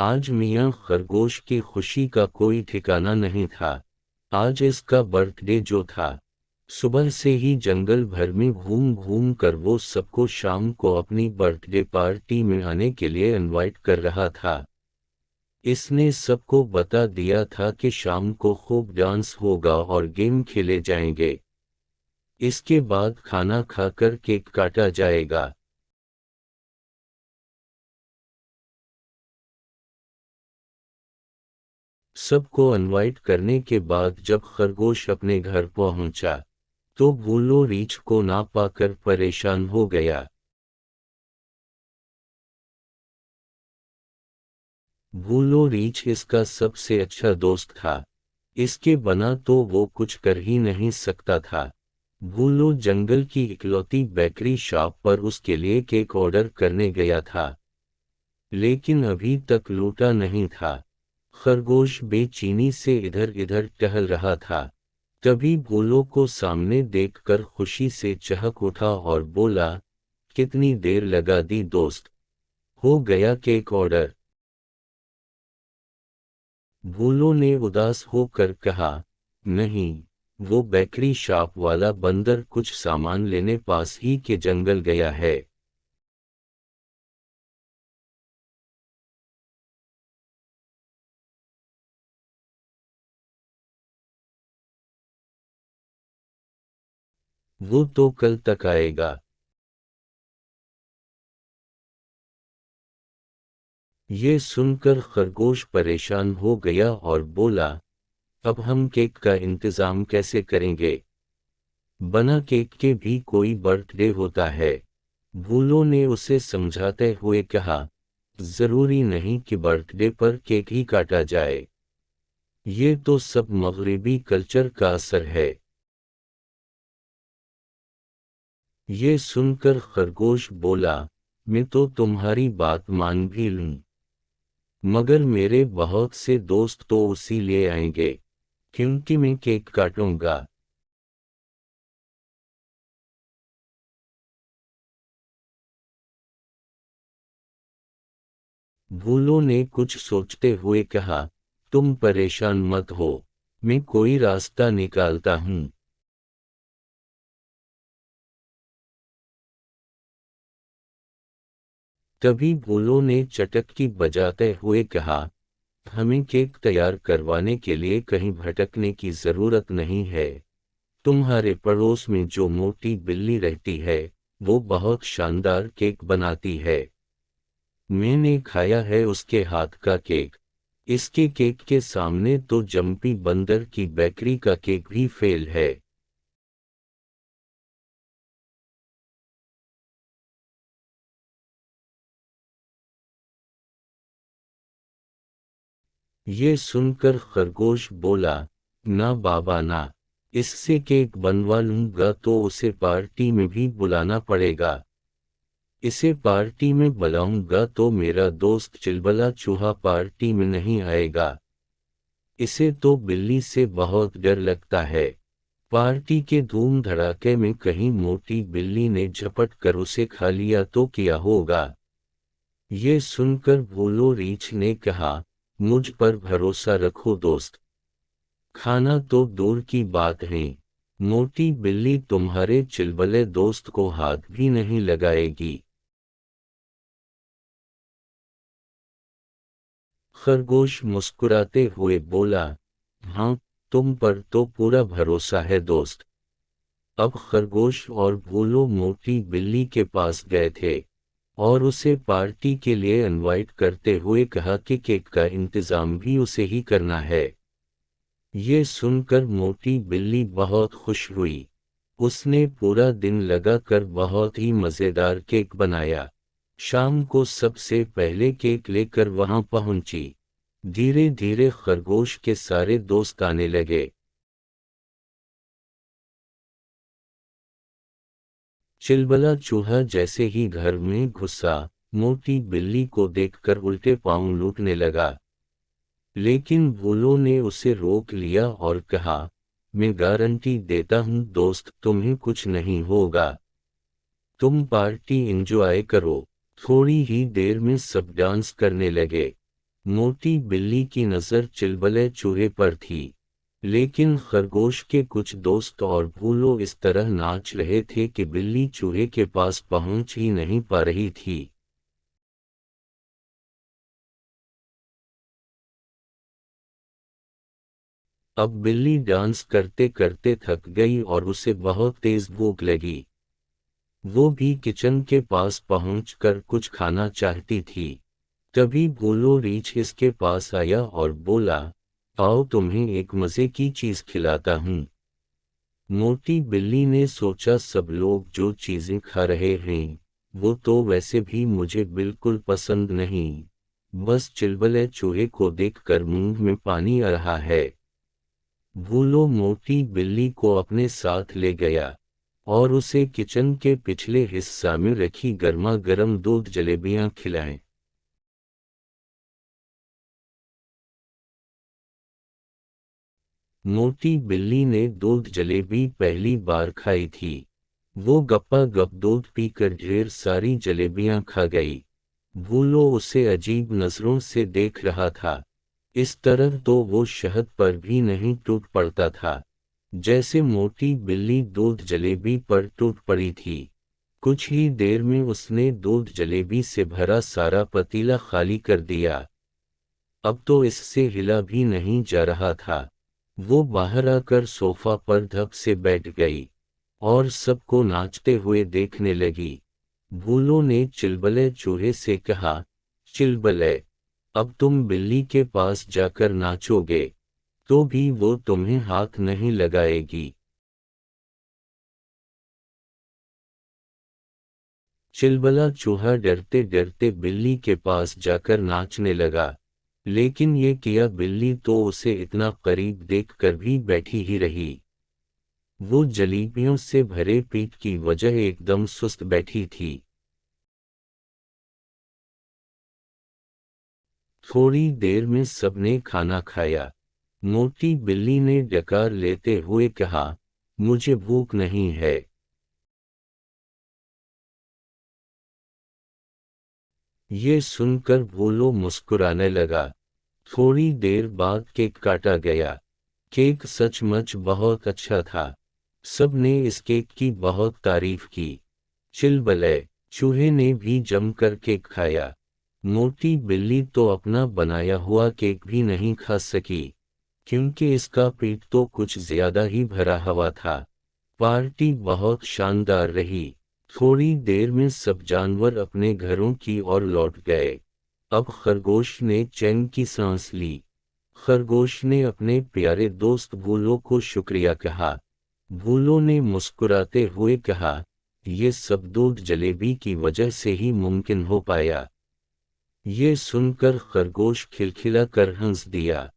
आज मियाँ खरगोश की खुशी का कोई ठिकाना नहीं था। आज इसका बर्थडे जो था, सुबह से ही जंगल भर में घूम घूम कर वो सबको शाम को अपनी बर्थडे पार्टी में आने के लिए इनवाइट कर रहा था। इसने सबको बता दिया था कि शाम को खूब डांस होगा और गेम खेले जाएंगे। इसके बाद खाना खाकर केक काटा जाएगा। सबको इनवाइट करने के बाद जब खरगोश अपने घर पहुंचा, तो भूलो रीछ को ना पाकर परेशान हो गया। भूलो रीछ इसका सबसे अच्छा दोस्त था। इसके बना तो वो कुछ कर ही नहीं सकता था। भूलो जंगल की इकलौती बेकरी शॉप पर उसके लिए केक ऑर्डर करने गया था, लेकिन अभी तक लौटा नहीं था। खरगोश बेचैनी से इधर इधर टहल रहा था। तभी भूलो को सामने देखकर खुशी से चहक उठा और बोला, कितनी देर लगा दी दोस्त, हो गया केक ऑर्डर। भूलो ने उदास होकर कहा, नहीं, वो बेकरी शॉप वाला बंदर कुछ सामान लेने पास ही के जंगल गया है। वो तो कल तक आएगा। ये सुनकर खरगोश परेशान हो गया और बोला, अब हम केक का इंतजाम कैसे करेंगे? बना केक के भी कोई बर्थडे होता है। भूलो ने उसे समझाते हुए कहा, जरूरी नहीं कि बर्थडे पर केक ही काटा जाए। ये तो सब मगरिबी कल्चर का असर है। ये सुनकर खरगोश बोला, मैं तो तुम्हारी बात मान भी लूं, मगर मेरे बहुत से दोस्त तो उसी लिए आएंगे, क्योंकि मैं केक काटूंगा। भूलो ने कुछ सोचते हुए कहा, तुम परेशान मत हो, मैं कोई रास्ता निकालता हूँ। तभी भूलो ने चटकती बजाते हुए कहा, हमें केक तैयार करवाने के लिए कहीं भटकने की जरूरत नहीं है। तुम्हारे पड़ोस में जो मोटी बिल्ली रहती है, वो बहुत शानदार केक बनाती है। मैंने खाया है उसके हाथ का केक। इसके केक के सामने तो जम्पी बंदर की बेकरी का केक भी फेल है। ये सुनकर खरगोश बोला, ना बाबा ना, इससे केक बनवा लूंगा तो उसे पार्टी में भी बुलाना पड़ेगा। इसे पार्टी में बुलाऊंगा तो मेरा दोस्त चिलबला चूहा पार्टी में नहीं आएगा। इसे तो बिल्ली से बहुत डर लगता है। पार्टी के धूम धड़ाके में कहीं मोटी बिल्ली ने झपट कर उसे खा लिया तो क्या होगा? ये सुनकर भोलो रीछ ने कहा, मुझ पर भरोसा रखो दोस्त, खाना तो दूर की बात है, मोटी बिल्ली तुम्हारे चिलबले दोस्त को हाथ भी नहीं लगाएगी। खरगोश मुस्कुराते हुए बोला, हाँ, तुम पर तो पूरा भरोसा है दोस्त। अब खरगोश और भोलो मोटी बिल्ली के पास गए थे और उसे पार्टी के लिए इनवाइट करते हुए कहा कि केक का इंतजाम भी उसे ही करना है। ये सुनकर मोटी बिल्ली बहुत खुश हुई। उसने पूरा दिन लगाकर बहुत ही मज़ेदार केक बनाया। शाम को सबसे पहले केक लेकर वहां पहुंची। धीरे धीरे खरगोश के सारे दोस्त आने लगे। चिलबला चूहा जैसे ही घर में घुसा, मोटी बिल्ली को देखकर उल्टे पांव लूटने लगा। लेकिन भूलो ने उसे रोक लिया और कहा, मैं गारंटी देता हूँ दोस्त, तुम्हें कुछ नहीं होगा। तुम पार्टी एंजॉय करो। थोड़ी ही देर में सब डांस करने लगे। मोटी बिल्ली की नज़र चिलबले चूहे पर थी, लेकिन खरगोश के कुछ दोस्त और भूलो इस तरह नाच रहे थे कि बिल्ली चूहे के पास पहुंच ही नहीं पा रही थी। अब बिल्ली डांस करते करते थक गई और उसे बहुत तेज भूख लगी। वो भी किचन के पास पहुंचकर कुछ खाना चाहती थी। तभी भोलो रीछ इसके पास आया और बोला, आओ तुम्हें एक मजे की चीज खिलाता हूँ। मोटी बिल्ली ने सोचा, सब लोग जो चीजें खा रहे हैं वो तो वैसे भी मुझे बिल्कुल पसंद नहीं, बस चिलबले चूहे को देखकर मुंह में पानी आ रहा है। भूलो मोटी बिल्ली को अपने साथ ले गया और उसे किचन के पिछले हिस्सा में रखी गर्मा गर्म दूध जलेबियां खिलाएं। मोटी बिल्ली ने दूध जलेबी पहली बार खाई थी। वो गप्पा गप दूध पीकर ढेर सारी जलेबियां खा गई। भूलो उसे अजीब नजरों से देख रहा था। इस तरह तो वो शहद पर भी नहीं टूट पड़ता था, जैसे मोटी बिल्ली दूध जलेबी पर टूट पड़ी थी। कुछ ही देर में उसने दूध जलेबी से भरा सारा पतीला खाली कर दिया। अब तो इससे हिला भी नहीं जा रहा था। वो बाहर आकर सोफा पर धप से बैठ गई और सबको नाचते हुए देखने लगी। भूलो ने चिलबले चूहे से कहा, चिलबले, अब तुम बिल्ली के पास जाकर नाचोगे तो भी वो तुम्हें हाथ नहीं लगाएगी। चिलबला चूहा डरते डरते बिल्ली के पास जाकर नाचने लगा, लेकिन ये किया बिल्ली तो उसे इतना करीब देखकर भी बैठी ही रही। वो जलेबियों से भरे पेट की वजह एकदम सुस्त बैठी थी। थोड़ी देर में सबने खाना खाया। मोटी बिल्ली ने डकार लेते हुए कहा, मुझे भूख नहीं है। ये सुनकर भोलो मुस्कुराने लगा। थोड़ी देर बाद केक काटा गया। केक सचमुच बहुत अच्छा था। सबने इस केक की बहुत तारीफ की। चिलबले चूहे ने भी जमकर केक खाया। मोटी बिल्ली तो अपना बनाया हुआ केक भी नहीं खा सकी, क्योंकि इसका पेट तो कुछ ज्यादा ही भरा हुआ था। पार्टी बहुत शानदार रही। थोड़ी देर में सब जानवर अपने घरों की ओर लौट गए। अब खरगोश ने चैन की सांस ली। खरगोश ने अपने प्यारे दोस्त भूलो को शुक्रिया कहा। भूलो ने मुस्कुराते हुए कहा, ये सब दूध जलेबी की वजह से ही मुमकिन हो पाया। ये सुनकर खरगोश खिलखिला कर हंस दिया।